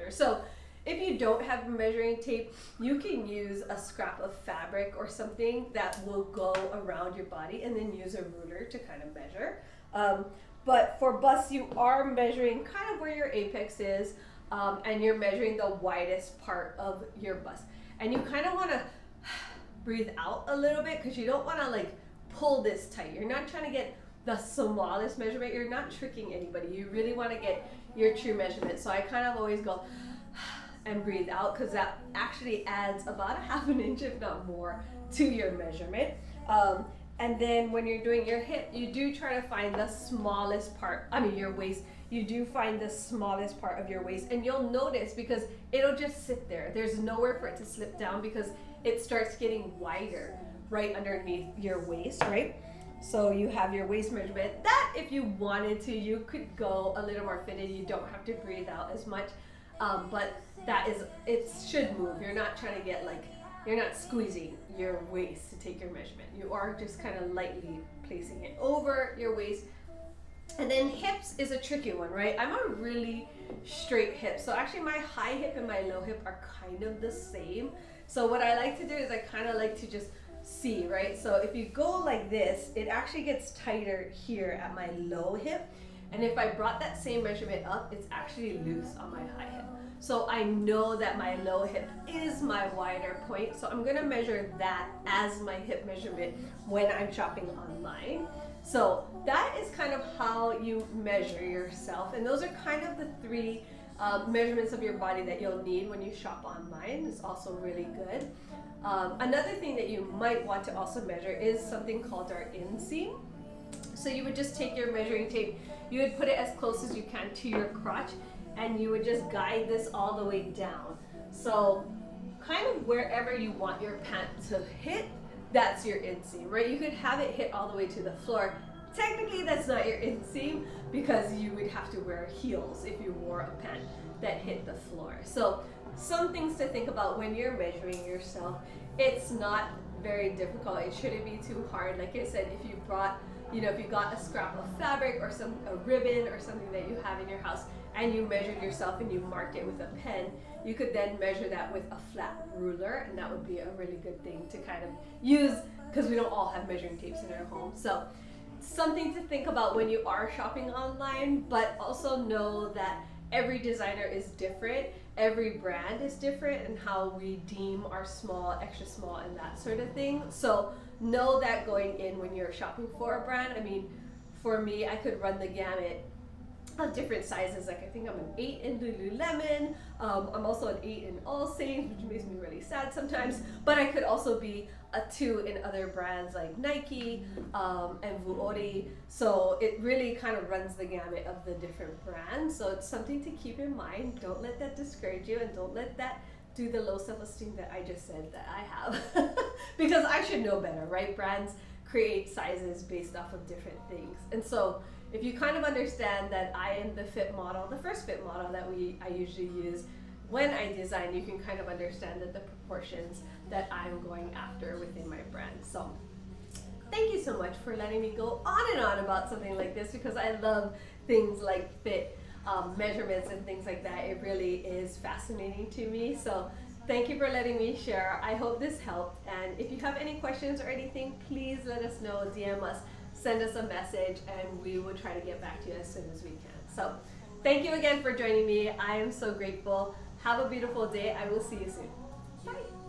measure. So if you don't have a measuring tape, you can use a scrap of fabric or something that will go around your body, and then use a ruler to kind of measure. But for busts, you are measuring kind of where your apex is, and you're measuring the widest part of your bust. And you kind of want to breathe out a little bit, because you don't want to like pull this tight. You're not trying to get the smallest measurement. You're not tricking anybody. You really want to get your true measurement. So I kind of always go and breathe out, because that actually adds about a half an inch, if not more, to your measurement. And then when you're doing your hip, you do try to find the smallest part, your waist. You do find the smallest part of your waist, and you'll notice, because it'll just sit there. There's nowhere for it to slip down, because it starts getting wider right underneath your waist, right? So you have your waist measurement. That, if you wanted to, you could go a little more fitted. You don't have to breathe out as much, but it should move. You're not trying to get you're not squeezing your waist to take your measurement. You are just kind of lightly placing it over your waist. And then hips is a tricky one, right? I'm a really straight hip. So actually my high hip and my low hip are kind of the same. So what I like to do is I kind of like to just see, right? So if you go like this, it actually gets tighter here at my low hip. And if I brought that same measurement up, it's actually loose on my high hip. So I know that my low hip is my wider point. So I'm gonna measure that as my hip measurement when I'm shopping online. So that is kind of how you measure yourself. And those are kind of the three measurements of your body that you'll need when you shop online. It's also really good. Another thing that you might want to also measure is something called our inseam. So you would just take your measuring tape, you would put it as close as you can to your crotch, and you would just guide this all the way down. So kind of wherever you want your pant to hit, that's your inseam, right? You could have it hit all the way to the floor. Technically that's not your inseam, because you would have to wear heels if you wore a pant that hit the floor. So some things to think about when you're measuring yourself. It's not very difficult. It shouldn't be too hard. Like I said, if you brought, if you got a scrap of fabric or a ribbon or something that you have in your house, and you measured yourself and you marked it with a pen, you could then measure that with a flat ruler, and that would be a really good thing to kind of use, because we don't all have measuring tapes in our home. So something to think about when you are shopping online, but also know that every designer is different, every brand is different, and how we deem our small, extra small, and that sort of thing. So know that going in when you're shopping for a brand. For me, I could run the gamut of different sizes. Like I think I'm an 8 in Lululemon. I'm also an 8 in All Saints, which makes me really sad sometimes. But I could also be a 2 in other brands like Nike and Vuori. So it really kind of runs the gamut of the different brands. So it's something to keep in mind. Don't let that discourage you, and don't let that do the low self-esteem that I just said that I have. Because I should know better, right? Brands create sizes based off of different things. And so if you kind of understand that I am the fit model, the first fit model that I usually use when I design, you can kind of understand that the proportions that I'm going after within my brand. So thank you so much for letting me go on and on about something like this, because I love things like fit measurements and things like that. It really is fascinating to me. So thank you for letting me share. I hope this helped. And if you have any questions or anything, please let us know, DM us, send us a message, and we will try to get back to you as soon as we can. So thank you again for joining me. I am so grateful. Have a beautiful day. I will see you soon. Bye.